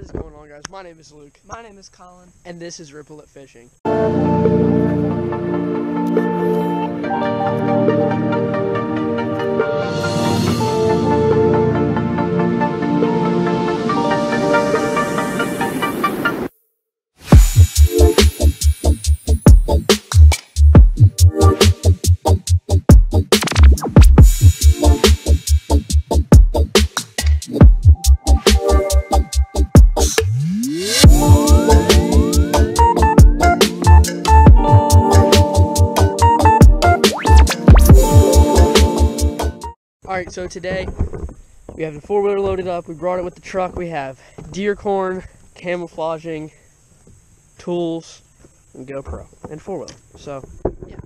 is going on, guys? My name is Luke. My name is Colin. And this is Ripple It Fishing. Alright, so today we have the four-wheeler loaded up. We brought it with the truck. We have deer corn, camouflaging, tools, and GoPro, and four-wheeler. So, yeah.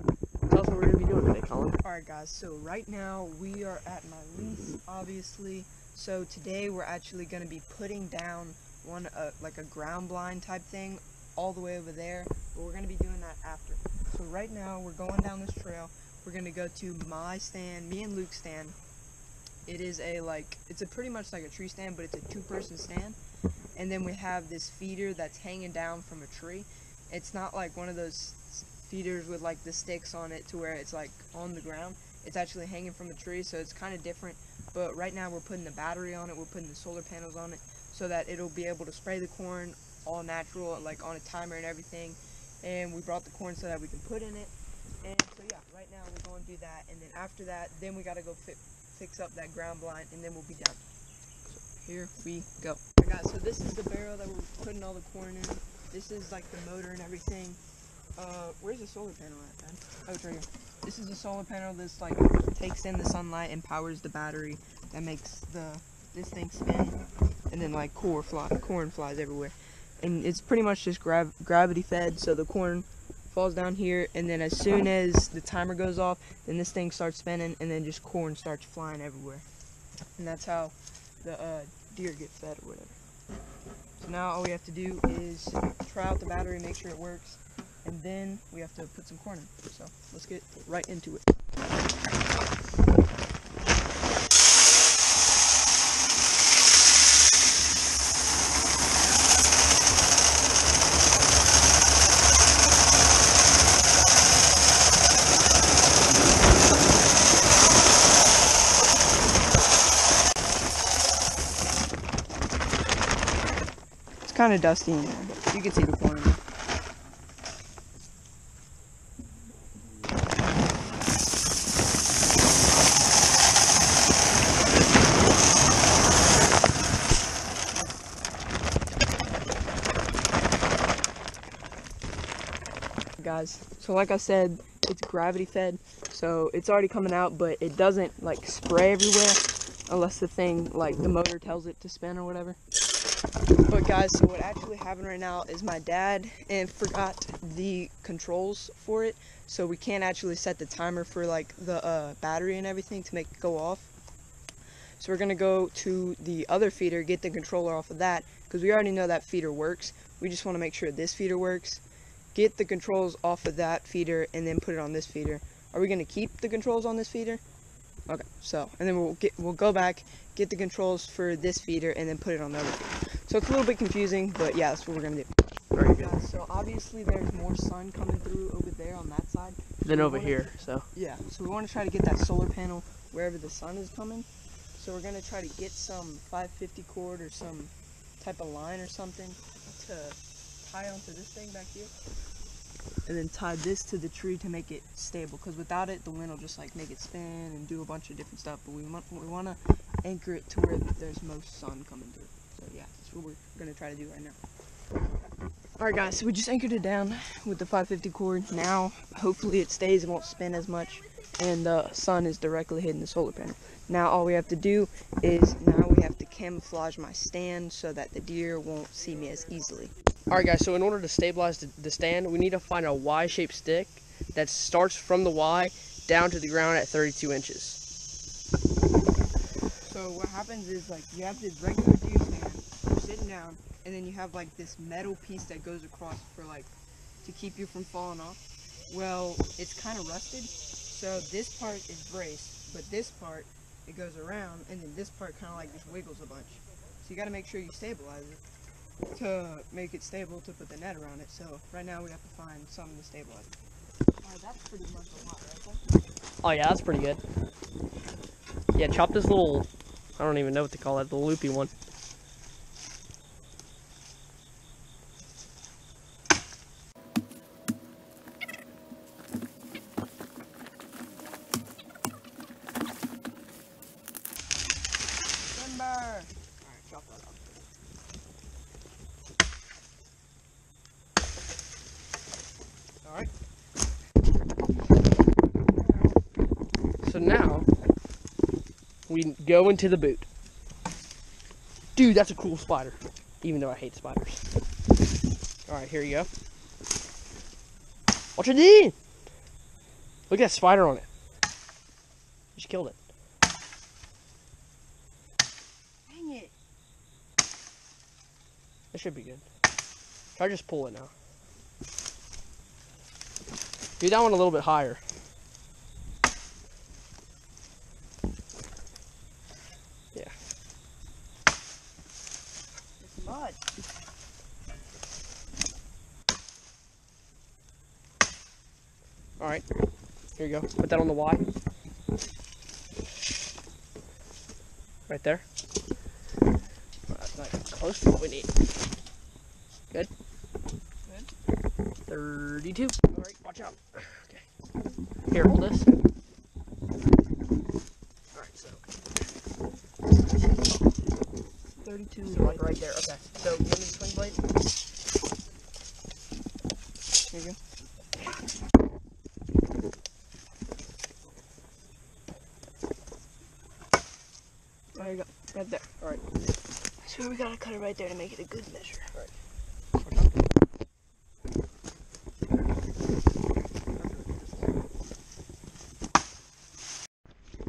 Tell us what we're going to be doing today, Colin. Alright guys, so right now we are at my lease, obviously. So today we're actually going to be putting down one, like a ground blind type thing all the way over there. But we're going to be doing that after. So right now we're going down this trail. We're going to go to my stand, me and Luke's stand. It is it's pretty much like a tree stand, but it's a two-person stand. And then we have this feeder that's hanging down from a tree. It's not like one of those feeders with like the sticks on it to where it's like on the ground. It's actually hanging from a tree, so it's kind of different. But right now we're putting the battery on it, we're putting the solar panels on it, so that it'll be able to spray the corn all natural, like on a timer and everything. And we brought the corn so that we can put in it. And so yeah, right now we're going to do that. And then after that, then we got to go fix up that ground blind, and then we'll be done. So here we go. Alright guys, so this is the barrel that we're putting all the corn in. This is like the motor and everything. Where's the solar panel at, man? Oh, it's right here. This is the solar panel that's like takes in the sunlight and powers the battery that makes this thing spin, and then like corn flies everywhere. And it's pretty much just gravity fed, so the corn falls down here, and then as soon as the timer goes off, then this thing starts spinning, and then just corn starts flying everywhere. And that's how the deer get fed or whatever. So now all we have to do is try out the battery, make sure it works, and then we have to put some corn in. So let's get right into it. Kind of dusty in there, but you can see the corn in there. Guys, so like I said, it's gravity fed, so it's already coming out, but it doesn't like spray everywhere unless the thing, like the motor tells it to spin or whatever. But guys, so what actually happened right now is my dad forgot the controls for it, so we can't actually set the timer for like the battery and everything to make it go off. So we're gonna go to the other feeder, get the controller off of that, because we already know that feeder works. We just want to make sure this feeder works, get the controls off of that feeder, and then put it on this feeder. Are we gonna keep the controls on this feeder? Okay, so, and then we'll go back, get the controls for this feeder, and then put it on the other feeder. So it's a little bit confusing, but yeah, that's what we're gonna do. Alright guys, so obviously there's more sun coming through over there on that side Then over here, so. Yeah, so we want to try to get that solar panel wherever the sun is coming. So we're gonna try to get some 550 cord or some type of line or something to tie onto this thing back here. And then tie this to the tree to make it stable, because without it the wind will just like make it spin and do a bunch of different stuff. But we want to anchor it to where there's most sun coming through. So yeah, that's what we're gonna try to do right now. Alright guys, so we just anchored it down with the 550 cord. Now hopefully it stays and won't spin as much, and the sun is directly hitting the solar panel. Now all we have to do is we have to camouflage my stand so that the deer won't see me as easily. Alright guys, so in order to stabilize the stand, we need to find a Y-shaped stick that starts from the Y down to the ground at 32 inches. So what happens is, like, you have this regular deer stand, you're sitting down, and then you have like this metal piece that goes across for like to keep you from falling off. Well, it's kind of rusted, so this part is braced, but this part, it goes around, and then this part kind of like just wiggles a bunch. So you got to make sure you stabilize it. to make it stable to put the net around it. So right now we have to find something to stabilize it. Alright, that's pretty much a lot, right there? Oh yeah, that's pretty good. Yeah, chop this little, I don't even know what to call that, the loopy one. Timber! Alright, chop that up. Alright. So now, we go into the boot. Dude, that's a cool spider. Even though I hate spiders. Alright, here you go. What you did? Look at that spider on it. Just killed it. Dang it! That should be good. Try just pull it now. Do that one a little bit higher. Yeah. It's mud. Alright. Here you go. Put that on the Y. Right there. That's not close to what we need. Good? Good. 32. Alright, watch out. Okay. Here, hold this. Alright, so. 32 So like right there. Okay. So, you want me to swing blade? There you go. There you go. Right there. Alright. So we gotta cut it right there to make it a good measure.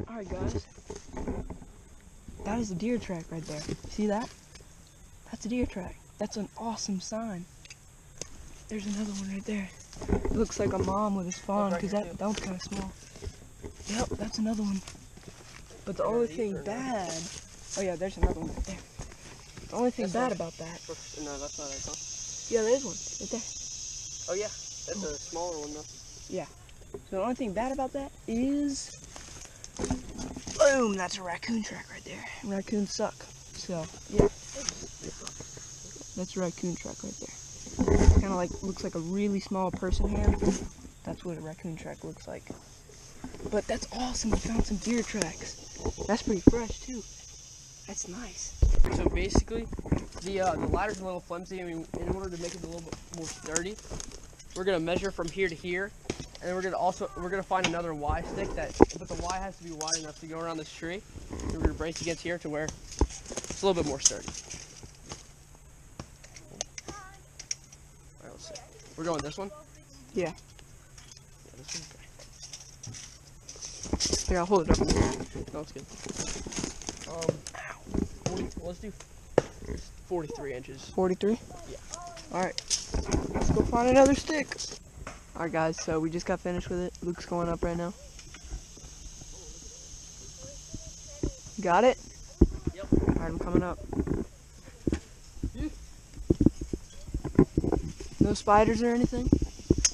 Alright guys. That is a deer track right there. See that? That's a deer track. That's an awesome sign. There's another one right there. It looks like a mom with his fawn, because that one's kind of small. Yep, that's another one. But the only thing bad... Oh yeah, there's another one right there. The only thing bad about that... No, that's not it, huh? Yeah, there's one right there. Oh yeah, that's a smaller one though. So the only thing bad about that is... Boom! That's a raccoon track right there. Raccoons suck. So, yeah. That's a raccoon track right there. It's kind of like, looks like a really small person hand. That's what a raccoon track looks like. But that's awesome, we found some deer tracks. That's pretty fresh too. That's nice. So basically, the ladder's a little flimsy. I mean, in order to make it a little bit more sturdy, we're gonna measure from here to here, and then we're gonna find another Y stick but the Y has to be wide enough to go around this tree. And we're gonna brace against here to where it's a little bit more sturdy. All right, let's see. We're going this one. Yeah. This one. Here, I'll hold it up. No, it's good. 40, let's do 43 inches. 43? Yeah. Alright. Let's go find another stick. Alright guys, so we just got finished with it. Luke's going up right now. Got it? Yep. Alright, I'm coming up. No spiders or anything?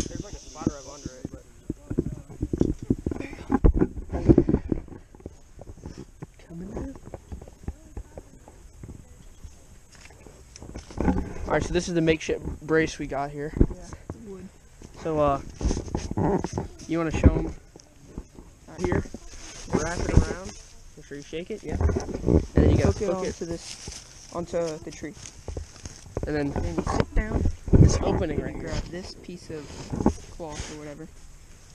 There's like a spider up under it, but... Coming up. Alright, so this is the makeshift brace we got here. Yeah, wood. So, you want to show them here? Wrap it around. Make sure you shake it. Yeah. And then you got to hook it onto the tree. And then And then you sit down. this opening right And here. grab this piece of cloth or whatever.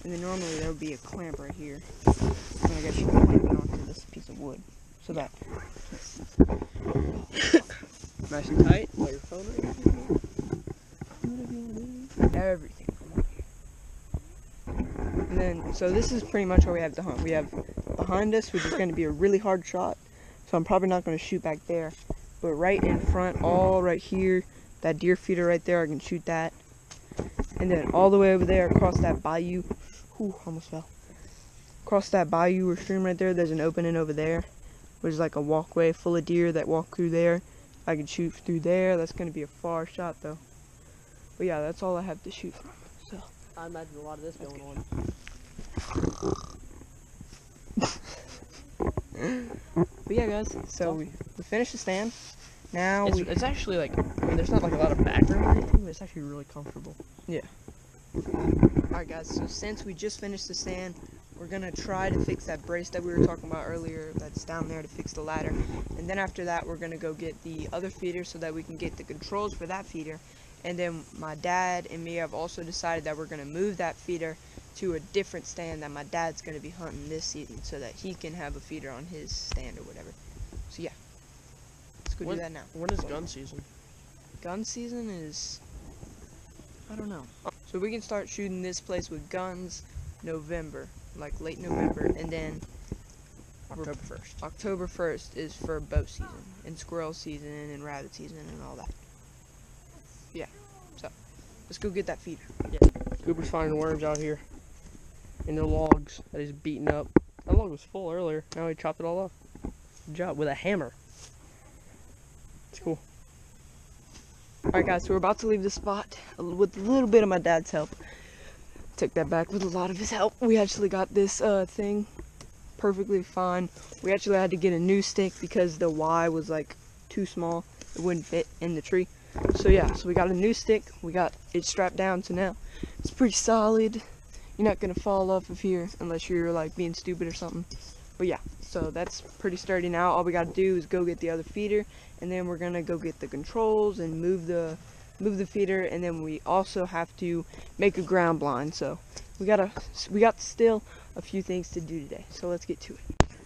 And then normally there would be a clamp right here. And I guess you can clamp it onto this piece of wood. So that Nice and tight. While your phone right here. everything from up here. And then, so this is pretty much what we have to hunt. We have behind us, which is going to be a really hard shot. So I'm probably not going to shoot back there. But right in front, all right here, that deer feeder right there, I can shoot that. And then all the way over there, across that bayou. Whew, almost fell. Across that bayou or stream right there, there's an opening over there. Which is like a walkway full of deer that walk through there. I can shoot through there. That's gonna be a far shot though. But yeah, that's all I have to shoot from. So I imagine a lot of this going on. But yeah, guys. So we finished the stand. Now It's actually like, I mean, there's not like a lot of background or anything, but it's actually really comfortable. Alright guys, so since we just finished the stand, we're gonna try to fix that brace that we were talking about earlier that's down there to fix the ladder. And then after that, we're gonna go get the other feeder so that we can get the controls for that feeder. And then my dad and me have also decided that we're gonna move that feeder to a different stand that my dad's gonna be hunting this season so that he can have a feeder on his stand or whatever. So yeah, let's go do that now. When is gun season? Gun season is, I don't know. So we can start shooting this place with guns November, like late November, and then October 1st. October 1st is for bow season, and squirrel season, and rabbit season, and all that. Yeah, so let's go get that feeder. Cooper's finding worms out here in the logs that he's beating up. That log was full earlier. Now he chopped it all off. Good job with a hammer. It's cool. Alright guys, so we're about to leave the spot with a little bit of my dad's help. Took that back with a lot of his help. We actually got this thing perfectly fine. We actually had to get a new stick because the Y was like too small. It wouldn't fit in the tree. So yeah, so we got a new stick. We got it strapped down, so now it's pretty solid. You're not gonna fall off of here unless you're like being stupid or something. But yeah, so that's pretty sturdy now. All we gotta do is go get the other feeder, and then we're gonna go get the controls and move the feeder, and then we also have to make a ground blind. So we got still a few things to do today. So let's get to it.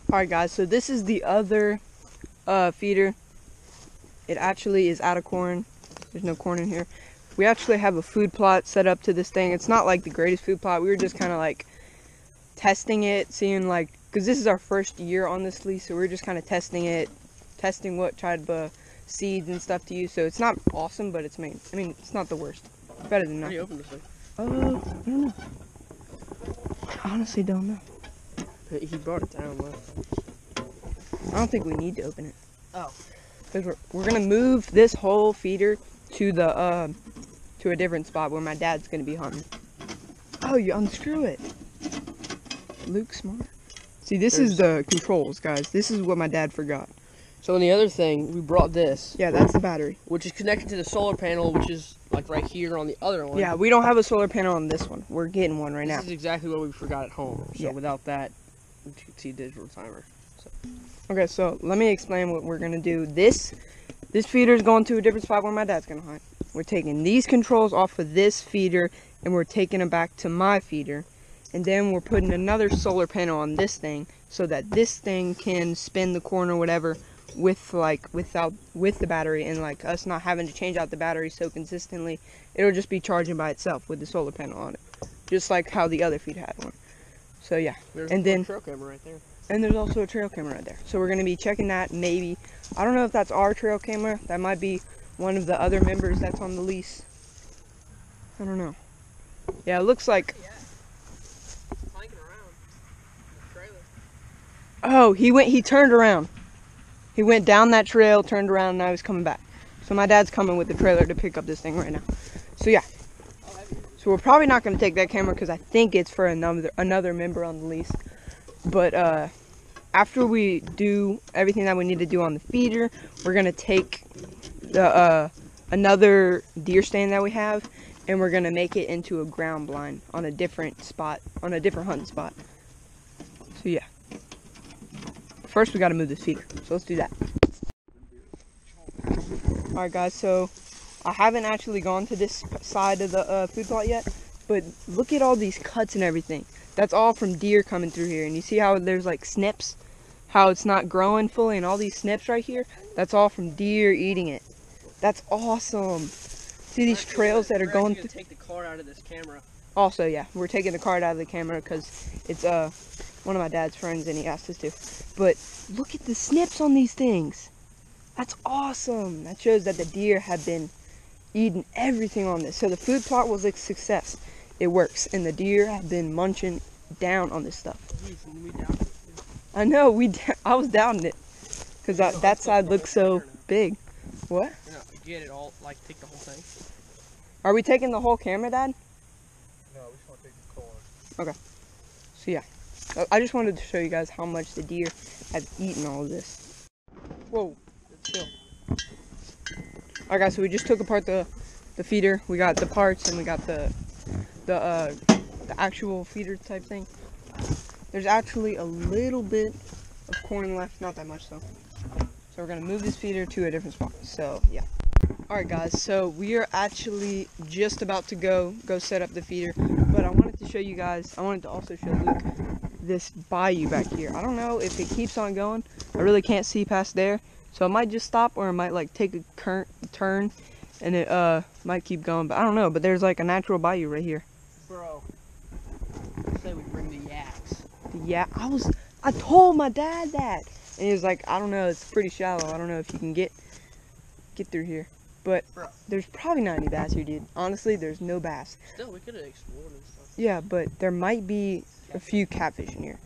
All right, guys. So this is the other feeder. It actually is out of corn. There's no corn in here. We actually have a food plot set up to this thing. It's not like the greatest food plot. We were just kind of like testing it, seeing like, because this is our first year on this lease, so we're just kind of testing it, testing what type of seeds and stuff to use. So it's not awesome, but it's it's not the worst. Better than How do nothing. you open this thing? I don't know. I honestly don't know. He brought it down, though. I don't think we need to open it. Oh. Because we're gonna move this whole feeder to the to a different spot where my dad's gonna be hunting. Oh, you unscrew it. Luke smart. See, this is the controls, guys. This is what my dad forgot. So in the other thing, we brought this, Yeah, that's the battery. which is connected to the solar panel, which is like right here on the other one. Yeah, we don't have a solar panel on this one. We're getting one right now. This is exactly what we forgot at home. So Yeah. without that, you can see digital timer. Okay, so let me explain what we're gonna do. This feeder is going to a different spot where my dad's gonna hunt. We're taking these controls off of this feeder and we're taking them back to my feeder, and then we're putting another solar panel on this thing so that this thing can spin the corn or whatever with the battery, and like us not having to change out the battery so consistently. It'll just be charging by itself with the solar panel on it, just like how the other feed had one. So yeah, There's and a then trail camera right there. and there's also a trail camera right there. So we're going to be checking that, maybe. I don't know if that's our trail camera. That might be one of the other members that's on the lease. I don't know. Yeah, it looks like... Oh, he turned around. He went down that trail, turned around, and now he's coming back. So my dad's coming with the trailer to pick up this thing right now. So yeah. So we're probably not going to take that camera because I think it's for another member on the lease. But after we do everything that we need to do on the feeder, we're gonna take the another deer stand that we have, and we're gonna make it into a ground blind on a different spot, on a different hunting spot. So yeah. First, we gotta move this feeder. So let's do that. All right, guys. So I haven't actually gone to this side of the food plot yet, but look at all these cuts and everything. That's all from deer coming through here. And you see how there's like snips? How it's not growing fully, and all these snips right here? That's all from deer eating it. That's awesome. See these trails that are going through? Take the card out of this camera. Also, yeah, we're taking the card out of the camera because it's one of my dad's friends and he asked us to. But look at the snips on these things. That's awesome. That shows that the deer have been eating everything on this. So the food plot was a success. It works, and the deer have been munching down on this stuff. I know, I was doubting it because that side looks so big. What? You know, get it all, like take the whole thing. Are we taking the whole camera, Dad? No, we just want to take the corn. Okay. So yeah, I just wanted to show you guys how much the deer have eaten all of this. Whoa, chill. All right, guys. So we just took apart the feeder. We got the parts and we got the actual feeder type thing. There's actually a little bit of corn left, not that much though. So we're gonna move this feeder to a different spot. So yeah. All right, guys. So we are actually just about to go set up the feeder, but I wanted to show you guys. I wanted to also show Luke this bayou back here. I don't know if it keeps on going. I really can't see past there, so it might just stop, or it might like take a current turn, and it might keep going. But I don't know. But there's like a natural bayou right here. Bro, say we bring the yaks. Yeah, I told my dad that, and he was like, I don't know, it's pretty shallow. I don't know if you can get through here. But there's probably not any bass here, dude. Honestly, there's no bass. Still, we could have explored and stuff. Yeah, but there might be a few catfish in here,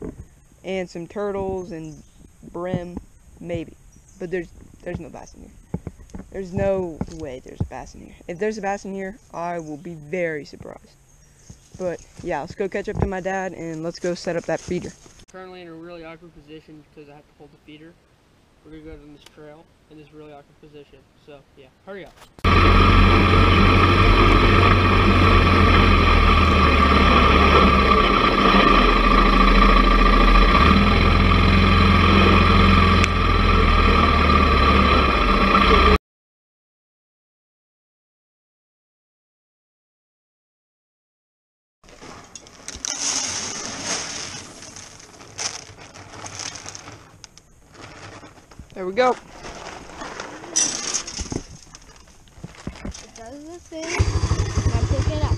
and some turtles and brim, maybe. But there's no bass in here. There's no way there's a bass in here. If there's a bass in here, I will be very surprised. But yeah, let's go catch up to my dad and let's go set up that feeder. Currently in a really awkward position because I have to hold the feeder. We're gonna go down this trail in this really awkward position. So yeah, hurry up. There we go. It does the thing. Now pick it up.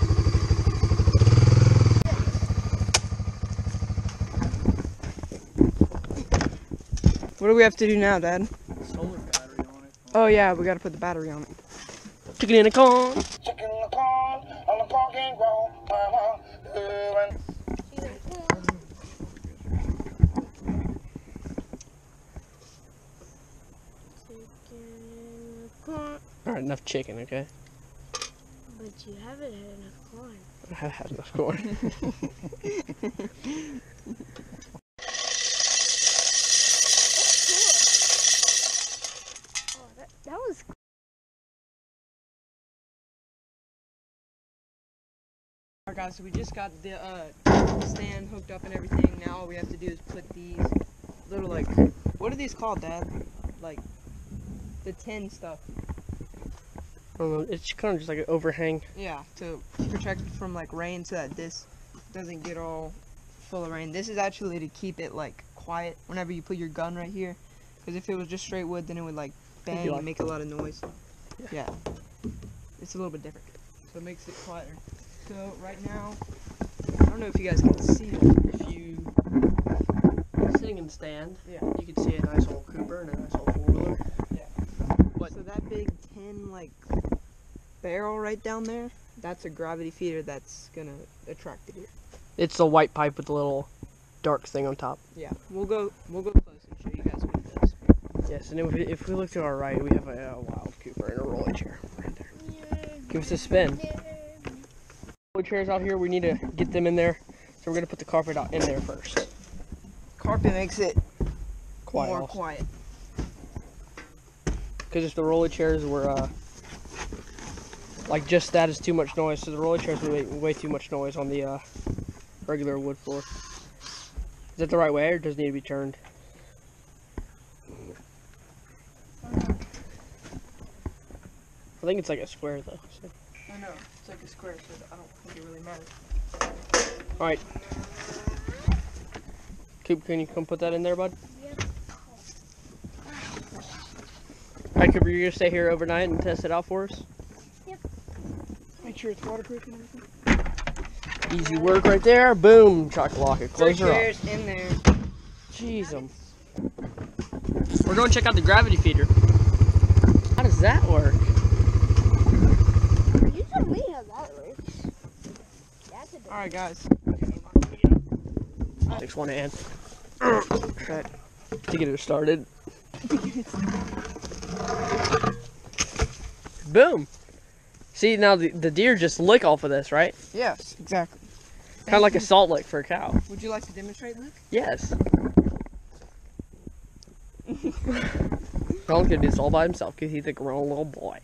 What do we have to do now, Dad? Solar battery on it. Oh yeah, we gotta put the battery on it. Chicken in a con. Chicken in the corn, on the corn can't grow, mama. All right, enough chicken, okay? But you haven't had enough corn. I have had enough corn. Oh, that was cool. Alright guys, so we just got the stand hooked up and everything. Now all we have to do is put these little like, what are these called, Dad? Like the tin stuff. I don't know, it's kind of just like an overhang. Yeah, to protect it from like rain so that this doesn't get all full of rain. This is actually to keep it like quiet whenever you put your gun right here. Because if it was just straight wood, then it would like bang and make a lot of noise. Yeah. It's a little bit different. So it makes it quieter. So right now, I don't know if you guys can see it. If you sitting in the stand, Yeah. you can see a nice old Cooper and a nice old four-wheeler. But so that big tin like barrel right down there, that's a gravity feeder that's gonna attract the deer. It's the white pipe with the little dark thing on top. Yeah, we'll go close and show you guys what it does. Yes, and if we look to our right, we have a wild Cooper in a rolling chair right there. Give us a spin. Rolling chairs out here, we need to get them in there. So we're gonna put the carpet out in there first. Carpet makes it Quiet. more also. quiet. Because if the rolling chairs were like just that is too much noise, so the rolling chairs would make way too much noise on the regular wood floor. Is that the right way, or does it need to be turned? I think it's like a square though. So. I know, it's like a square, so I don't think it really matters. All right, Coop, can you come put that in there, bud? Yep. All right, Cooper, you're gonna stay here overnight and test it out for us. Make sure it's waterproof and everything. Easy work right there. Boom, chock-a-lock it. Close her up. chairs in there. Jeez, we're going to check out the gravity feeder. How does that work? You tell me how that works. That's a bit. Alright guys. Takes one hand to get it started. Boom. See, now the deer just lick off of this, right? Yes, exactly. Kind of like a salt lick for a cow. Would you like to demonstrate, Luke? Yes. Ron's gonna do this all by himself because he's a grown little boy.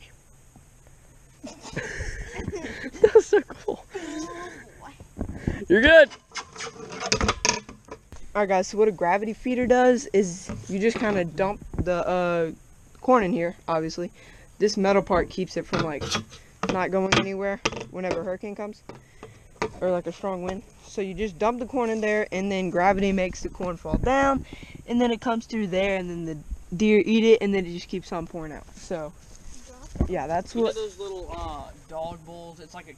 That's so cool. You're good. Alright guys, so what a gravity feeder does is you just kind of dump the corn in here, obviously. This metal part keeps it from like not going anywhere whenever a hurricane comes or like a strong wind. So you just dump the corn in there and then gravity makes the corn fall down and then it comes through there and then the deer eat it and then it just keeps on pouring out. So yeah, that's You know what those little dog bowls? It's like a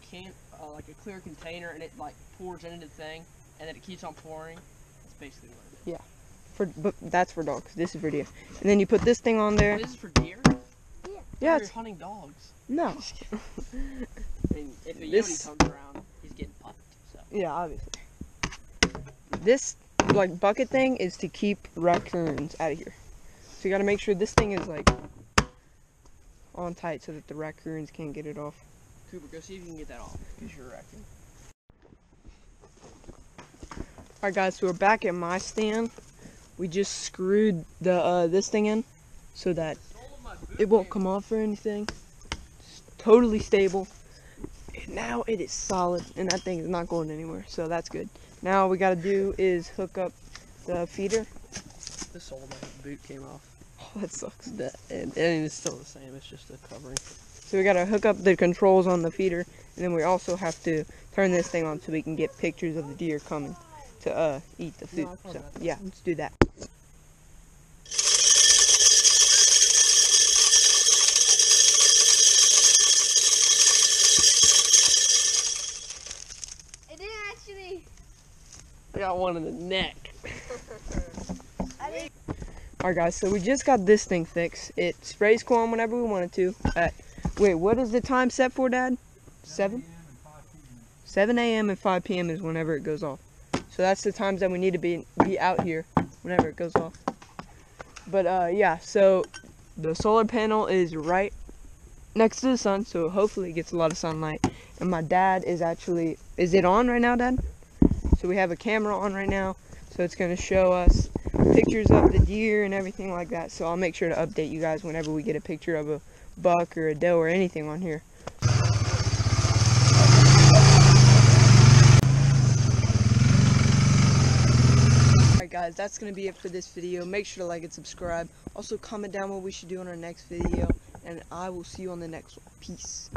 like a clear container, and it like pours into the thing, and then it keeps on pouring. That's basically what it is. but that's for dogs. This is for deer. And then you put this thing on there. This is for deer? Yeah, You're it's hunting dogs. no. I mean, if a This- Yodi comes around, he's getting pumped. So. Yeah, obviously. This like bucket thing is to keep raccoons out of here. So you gotta make sure this thing is like on tight so that the raccoons can't get it off. Cooper, go see if you can get that off, because you're a raccoon. Alright guys, so we're back at my stand. We just screwed the this thing in so that it won't come off or anything. It's totally stable. And now it is solid and that thing is not going anywhere, so that's good. Now all we gotta do is hook up the feeder. The sole of my boot came off. Oh, that sucks. And it's still the same, it's just a covering. So we gotta hook up the controls on the feeder, and then we also have to turn this thing on so we can get pictures of the deer coming to eat the food. No, I thought So about that. yeah, let's do that. It didn't actually. I got one in the neck. Alright guys, so we just got this thing fixed. It sprays corn whenever we want it to. Wait, what is the time set for, Dad? 7? 7 a.m. and 5 p.m. is whenever it goes off. So that's the times that we need to be out here whenever it goes off. But yeah, so the solar panel is right next to the sun, so hopefully it gets a lot of sunlight. And my dad is actually, is it on right now, Dad? So we have a camera on right now, so it's going to show us pictures of the deer and everything like that. So I'll make sure to update you guys whenever we get a picture of a buck or a doe or anything on here. Alright guys, that's going to be it for this video. Make sure to like and subscribe. Also comment down what we should do in our next video, and I will see you on the next one. Peace.